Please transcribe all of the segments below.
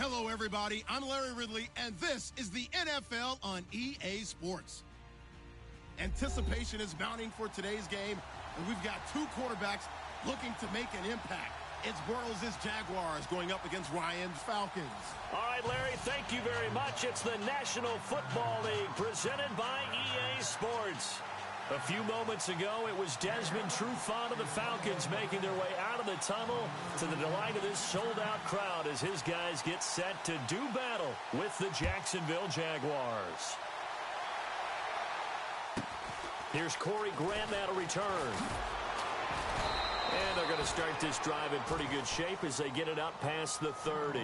Hello, everybody. I'm Larry Ridley, and this is the NFL on EA Sports. Anticipation is mounting for today's game, and we've got two quarterbacks looking to make an impact. It's Bortles' Jaguars going up against Ryan's Falcons. All right, Larry, thank you very much. It's the National Football League presented by EA Sports. A few moments ago, it was Desmond Trufant of the Falcons making their way out of the tunnel to the delight of this sold-out crowd as his guys get set to do battle with the Jacksonville Jaguars. Here's Corey Grant now to return. And they're going to start this drive in pretty good shape as they get it up past the 30.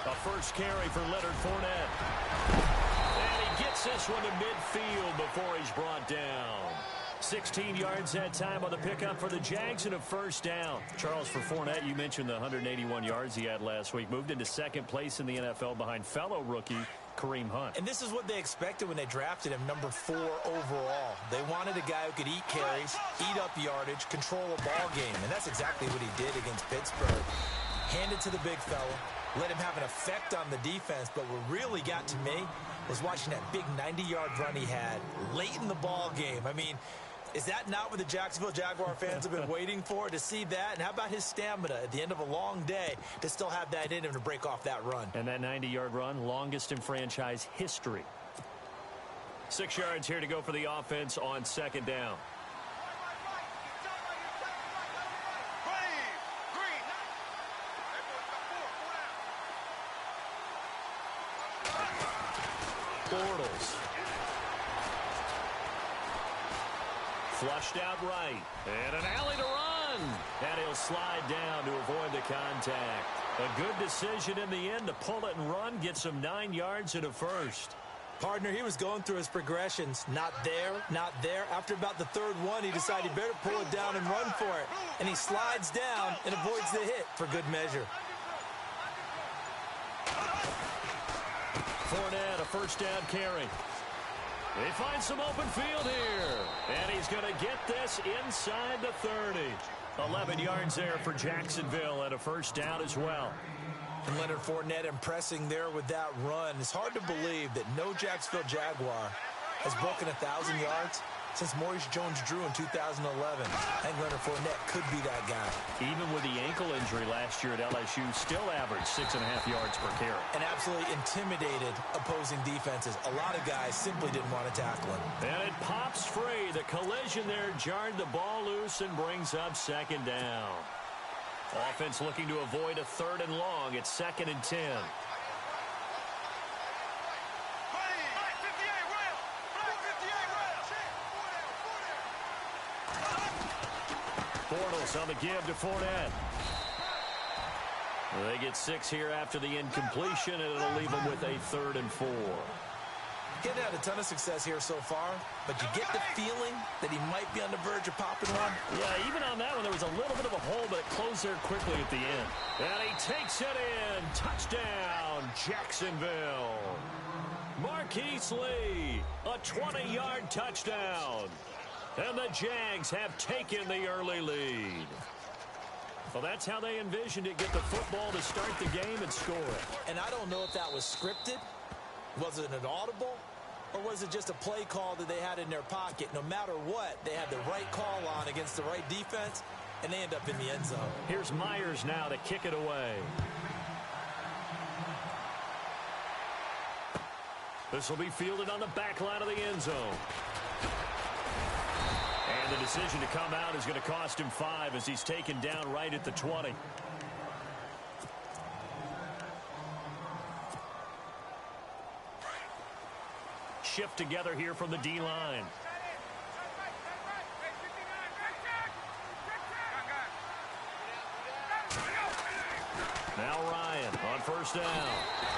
A first carry for Leonard Fournette. And he gets this one to midfield before he's brought down. 16 yards that time on the pickup for the Jags and a first down. Charles, for Fournette, you mentioned the 181 yards he had last week. Moved into second place in the NFL behind fellow rookie Kareem Hunt. And this is what they expected when they drafted him, number 4 overall. They wanted a guy who could eat carries, eat up yardage, control a ball game. And that's exactly what he did against Pittsburgh. Handed to the big fella, let him have an effect on the defense. But what really got to me was watching that big 90-yard run he had late in the ball game. I mean, is that not what the Jacksonville Jaguar fans have been waiting for, to see that? And how about his stamina at the end of a long day to still have that in him to break off that run? And that 90-yard run, longest in franchise history. 6 yards here to go for the offense on second down. Bortles. Flushed out right. And an alley to run. And he'll slide down to avoid the contact. A good decision in the end to pull it and run. Get some 9 yards and a first. Partner, he was going through his progressions. Not there, not there. After about the third one, he decided he better pull it down and run for it. And he slides down and avoids the hit for good measure. Fournette, a first down carry. They find some open field here. And he's going to get this inside the 30. 11 yards there for Jacksonville and a first down as well. And Leonard Fournette impressing there with that run. It's hard to believe that no Jacksonville Jaguar has broken 1,000 yards since Maurice Jones-Drew in 2011. I think Leonard Fournette could be that guy. Even with the ankle injury last year at LSU, still averaged 6.5 yards per carry. And absolutely intimidated opposing defenses. A lot of guys simply didn't want to tackle him. And it pops free. The collision there jarred the ball loose and brings up second down. Offense looking to avoid a third and long. It's 2nd and 10. Bortles on the give to Fournette. They get 6 here after the incompletion, and it'll leave them with a 3rd and 4. Getting had a ton of success here so far, but you get the feeling that he might be on the verge of popping one. Yeah, even on that one, there was a little bit of a hole, but it closed there quickly at the end. And he takes it in. Touchdown, Jacksonville. Marquise Lee, a 20-yard touchdown. And the Jags have taken the early lead. Well, that's how they envisioned it. Get the football to start the game and score it. And I don't know if that was scripted. Was it an audible? Or was it just a play call that they had in their pocket? No matter what, they had the right call on against the right defense, and they end up in the end zone. Here's Myers now to kick it away. This will be fielded on the back line of the end zone. And the decision to come out is going to cost him 5 as he's taken down right at the 20. Shift together here from the D-line. Now Ryan on first down.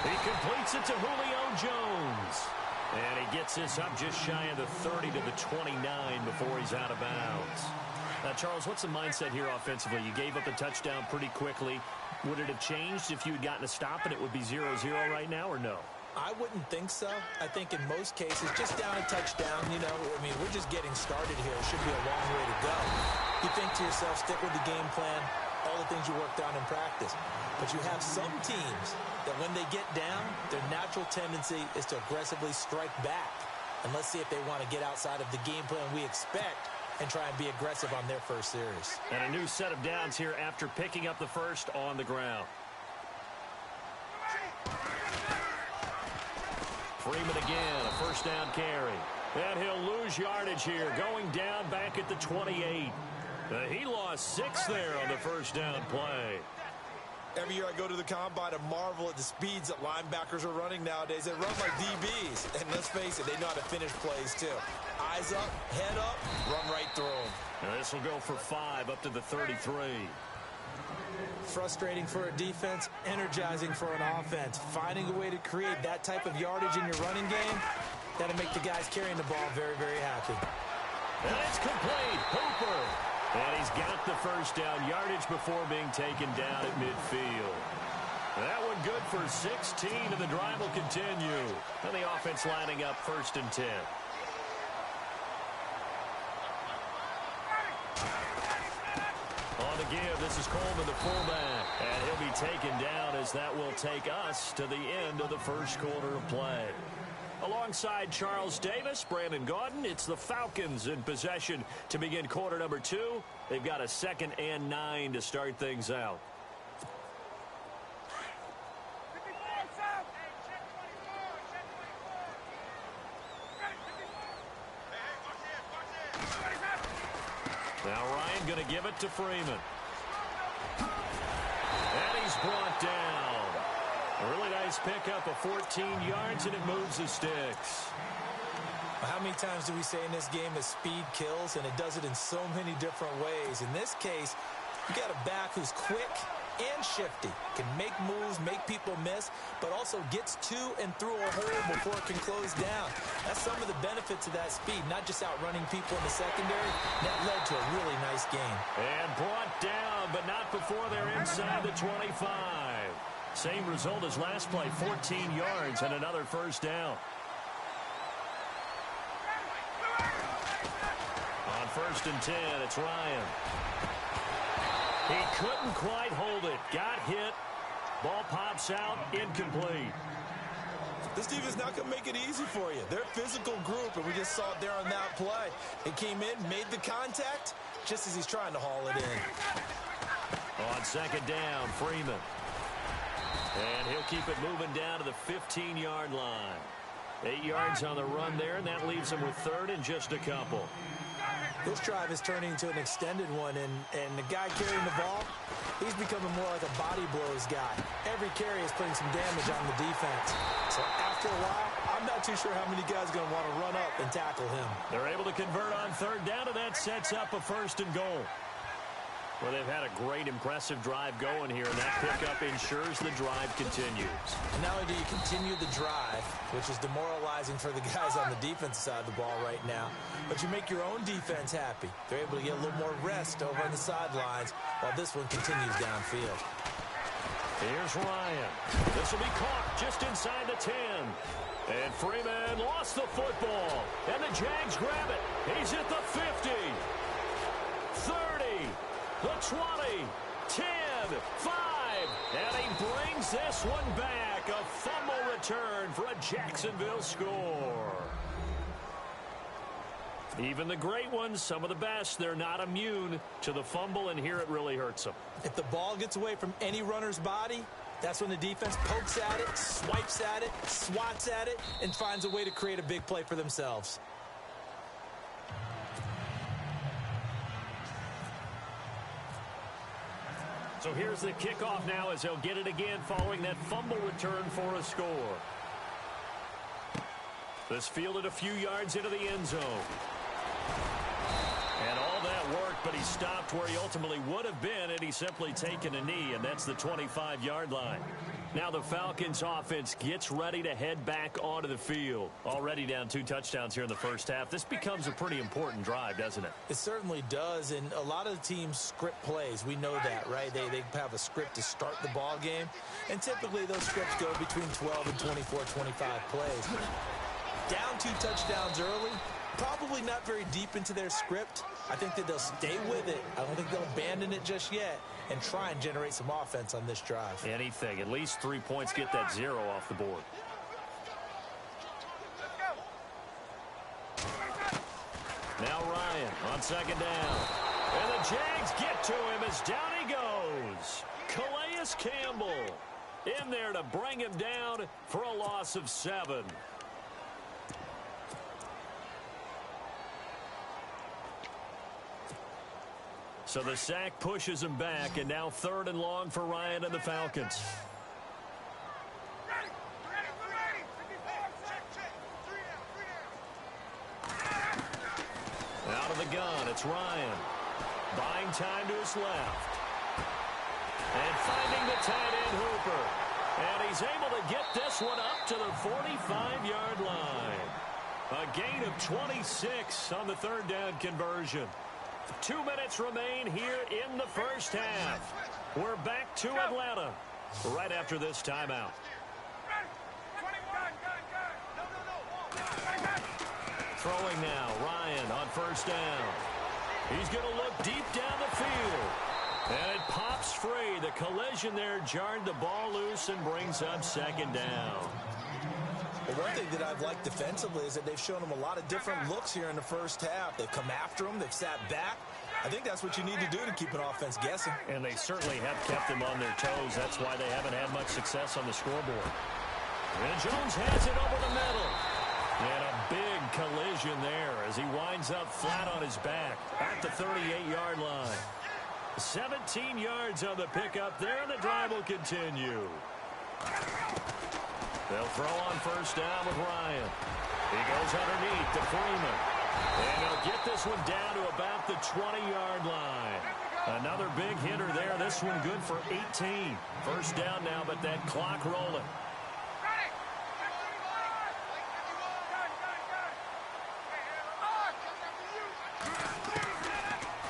He completes it to Julio Jones. And he gets this up just shy of the 30 to the 29 before he's out of bounds. Charles, what's the mindset here offensively? You gave up a touchdown pretty quickly. Would it have changed if you had gotten a stop and it would be 0-0 right now, or no? I wouldn't think so. I think in most cases, just down a touchdown, we're just getting started here. It should be a long way to go. You think to yourself, stick with the game plan, all the things you worked on in practice. But you have some teams that when they get down, their natural tendency is to aggressively strike back. And let's see if they want to get outside of the game plan we expect and try and be aggressive on their first series. And a new set of downs here after picking up the first on the ground. Freeman again, a first down carry. And he'll lose yardage here, going down back at the 28. He lost 6 there on the first down play. Every year I go to the combine and marvel at the speeds that linebackers are running nowadays. They run like DBs. And let's face it, they know how to finish plays too. Eyes up, head up, run right through them. Now this will go for 5 up to the 33. Frustrating for a defense, energizing for an offense. Finding a way to create that type of yardage in your running game, that'll make the guys carrying the ball very, very happy. And it's complete. Hooper. And he's got the first down yardage before being taken down at midfield. That one good for 16, and the drive will continue. And the offense lining up 1st and 10. On the give, this is Coleman, the fullback. And he'll be taken down as that will take us to the end of the first quarter of play. Alongside Charles Davis, Brandon Gaudin, it's the Falcons in possession to begin quarter number 2. They've got a 2nd and 9 to start things out. Now Ryan going to give it to Freeman. And he's brought down. A really nice pickup of 14 yards, and it moves the sticks. How many times do we say in this game that speed kills, and it does it in so many different ways? In this case, you got a back who's quick and shifty, can make moves, make people miss, but also gets to and through a hole before it can close down. That's some of the benefits of that speed, not just outrunning people in the secondary. That led to a really nice game. And brought down, but not before they're inside the 25. Same result as last play, 14 yards and another first down. On 1st and 10, it's Ryan. He couldn't quite hold it. Got hit. Ball pops out, incomplete. This defense not going to make it easy for you. They're a physical group, and we just saw it there on that play. He came in, made the contact, just as he's trying to haul it in. On 2nd down, Freeman. And he'll keep it moving down to the 15-yard line. 8 yards on the run there, and that leaves him with 3rd and just a couple. This drive is turning into an extended one, and the guy carrying the ball, he's becoming more like a body blows guy. Every carry is putting some damage on the defense. So after a while, I'm not too sure how many guys are going to want to run up and tackle him. They're able to convert on 3rd down, and that sets up a 1st and goal. Well, they've had a great, impressive drive going here, and that pickup ensures the drive continues. And not only do you continue the drive, which is demoralizing for the guys on the defensive side of the ball right now, but you make your own defense happy. They're able to get a little more rest over on the sidelines while this one continues downfield. Here's Ryan. This will be caught just inside the 10. And Freeman lost the football. And the Jags grab it. He's at the 50. 30. The 20, 10, 5, and he brings this one back. A fumble return for a Jacksonville score. Even the great ones, some of the best, they're not immune to the fumble, and here it really hurts them. If the ball gets away from any runner's body, that's when the defense pokes at it, swipes at it, swats at it, and finds a way to create a big play for themselves. So here's the kickoff now as they'll get it again following that fumble return for a score. This fielded a few yards into the end zone. And all that worked, but he stopped where he ultimately would have been had he simply taken a knee, and that's the 25-yard line. Now the Falcons offense gets ready to head back onto the field. Already down 2 touchdowns here in the first half. This becomes a pretty important drive, doesn't it? It certainly does, and a lot of the teams script plays. We know that, right? They have a script to start the ball game, and typically those scripts go between 12 and 24, 25 plays. Down 2 touchdowns early, probably not very deep into their script. I think that they'll stay with it. I don't think they'll abandon it just yet and try and generate some offense on this drive. Anything. At least 3 points, get that 0 off the board. Now Ryan on second down. And the Jags get to him as down he goes. Calais Campbell in there to bring him down for a loss of 7. So the sack pushes him back, and now 3rd and long for Ryan and the Falcons. Out of the gun, it's Ryan. Buying time to his left. And finding the tight end Hooper. And he's able to get this one up to the 45-yard line. A gain of 26 on the 3rd down conversion. 2 minutes remain here in the first half. We're back to Atlanta right after this timeout. Throwing now, Ryan on 1st down. He's going to look deep down the field. And it pops free. The collision there jarred the ball loose and brings up 2nd down. Well, one thing that I've liked defensively is that they've shown him a lot of different looks here in the first half. They've come after him. They've sat back. I think that's what you need to do to keep an offense guessing. And they certainly have kept them on their toes. That's why they haven't had much success on the scoreboard. And Jones has it over the middle. And a big collision there as he winds up flat on his back at the 38-yard line. 17 yards on the pickup there, and the drive will continue. They'll throw on 1st down with Ryan. He goes underneath to Freeman. And he'll get this one down to about the 20-yard line. Another big hitter there. This one good for 18. 1st down now, but that clock rolling.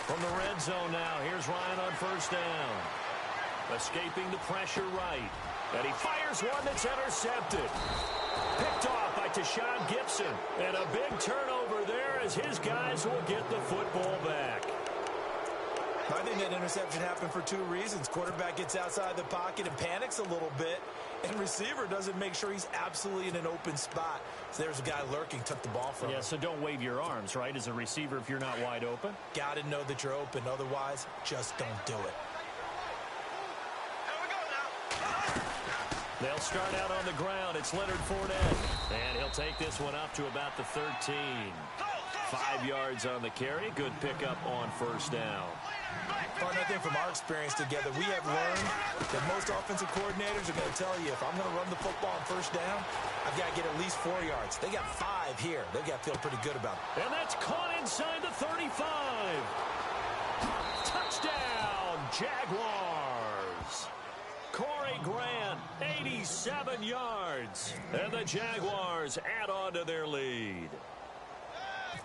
From the red zone now, here's Ryan on 1st down. Escaping the pressure right. And he fires one that's intercepted. Picked off by Tashawn Gibson. And a big turnover there as his guys will get the football back. I think that interception happened for 2 reasons. Quarterback gets outside the pocket and panics a little bit. And receiver doesn't make sure he's absolutely in an open spot. So there's a guy lurking, took the ball from him. Yeah, so don't wave your arms, right, as a receiver if you're not wide open. Got to know that you're open. Otherwise, just don't do it. They'll start out on the ground. It's Leonard Fournette. And he'll take this one up to about the 13. 5 yards on the carry. Good pickup on 1st down. Partner, I think from our experience together, we have learned that most offensive coordinators are going to tell you, if I'm going to run the football on 1st down, I've got to get at least 4 yards. They got 5 here. They've got to feel pretty good about it. And that's caught inside the 35. Touchdown, Jaguars. Corey Grant, 87 yards. And the Jaguars add on to their lead.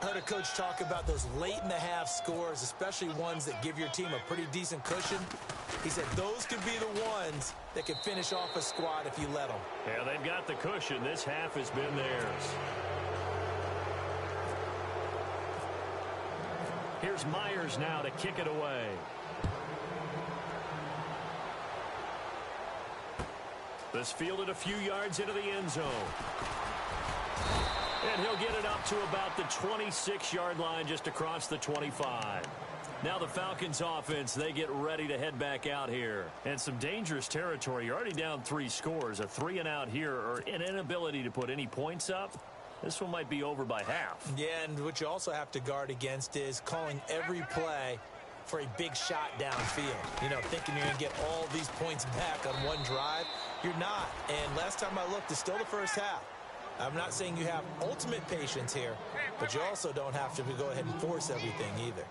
I heard a coach talk about those late-in-the-half scores, especially ones that give your team a pretty decent cushion. He said those could be the ones that could finish off a squad if you let them. Yeah, they've got the cushion. This half has been theirs. Here's Myers now to kick it away. This fielded a few yards into the end zone. And he'll get it up to about the 26-yard line just across the 25. Now the Falcons offense, they get ready to head back out here. And some dangerous territory. You're already down 3 scores. A 3-and-out here or an inability to put any points up. This one might be over by half. Yeah, and what you also have to guard against is calling every play for a big shot downfield. You know, thinking you're going to get all these points back on one drive. You're not. And last time I looked, it's still the first half. I'm not saying you have ultimate patience here, but you also don't have to go ahead and force everything either.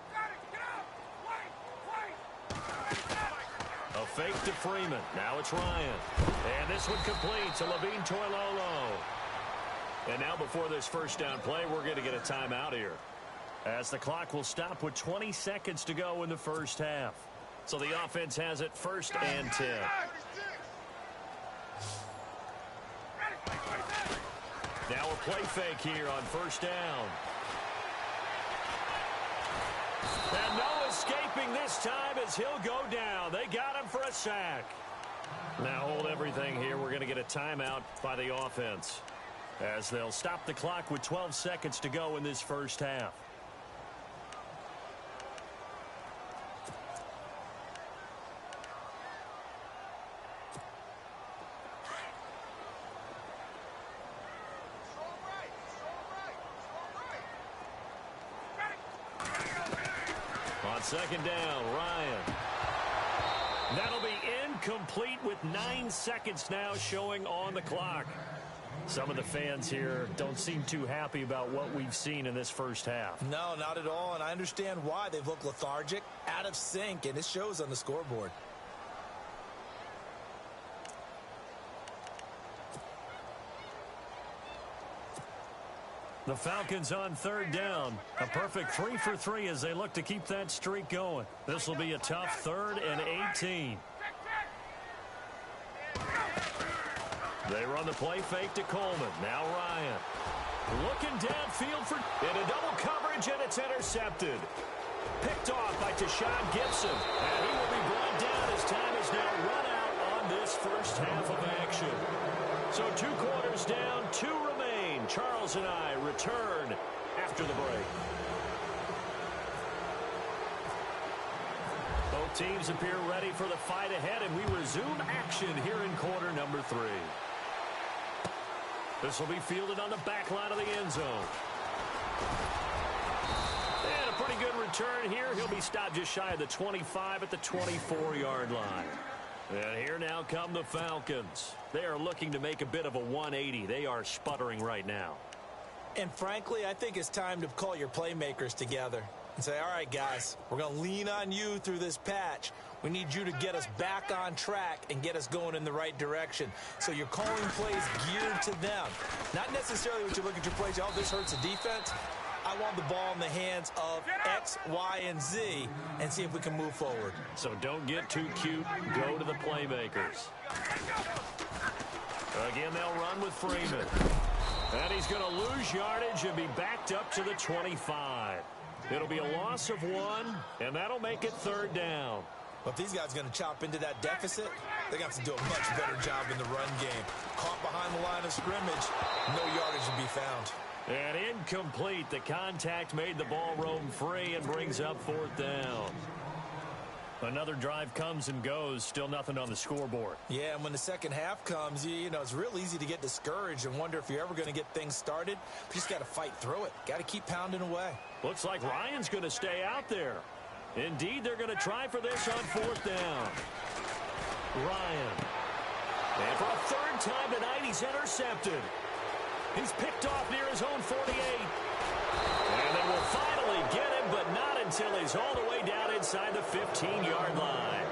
A fake to Freeman. Now it's Ryan. And this one complete to Levine Toilolo. And now before this first down play, we're going to get a timeout here, as the clock will stop with 20 seconds to go in the first half. So the offense has it 1st and 10. Now a play fake here on 1st down. And no escaping this time as he'll go down. They got him for a sack. Now hold everything here. We're going to get a timeout by the offense, as they'll stop the clock with 12 seconds to go in this first half. On 2nd down, Ryan. That'll be incomplete with 9 seconds now showing on the clock. Some of the fans here don't seem too happy about what we've seen in this first half. No, not at all, and I understand why. They've looked lethargic, out of sync, and it shows on the scoreboard. The Falcons on 3rd down. A perfect 3 for 3 as they look to keep that streak going. This will be a tough 3rd and 18. They run the play fake to Coleman. Now Ryan. Looking downfield for in a double coverage, and it's intercepted. Picked off by Tashawn Gibson. And he will be brought down as time is now run out on this first half of action. So 2 quarters down, 2 remain. Charles and I return after the break. Both teams appear ready for the fight ahead, and we resume action here in quarter number 3. This will be fielded on the back line of the end zone. And a pretty good return here. He'll be stopped just shy of the 25 at the 24-yard line. And here now come the Falcons. They are looking to make a bit of a 180. They are sputtering right now. And frankly, I think it's time to call your playmakers together and say, all right, guys, we're going to lean on you through this patch. We need you to get us back on track and get us going in the right direction. So you're calling plays geared to them. Not necessarily when you look at your plays, oh, this hurts the defense. I want the ball in the hands of X, Y, and Z and see if we can move forward. So don't get too cute. Go to the playmakers. Again, they'll run with Freeman. And he's going to lose yardage and be backed up to the 25. It'll be a loss of 1, and that'll make it 3rd down. But if these guys are going to chop into that deficit, they're going to have to do a much better job in the run game. Caught behind the line of scrimmage, no yardage to be found. And incomplete. The contact made the ball roam free and brings up 4th down. Another drive comes and goes. Still nothing on the scoreboard. Yeah, and when the second half comes, you know, it's real easy to get discouraged and wonder if you're ever going to get things started. You just got to fight through it. Got to keep pounding away. Looks like Ryan's going to stay out there. Indeed, they're going to try for this on 4th down. Ryan. And for a 3rd time tonight, he's intercepted. He's picked off near his own 48. And they will finally get him, but not until he's all the way down inside the 15-yard line.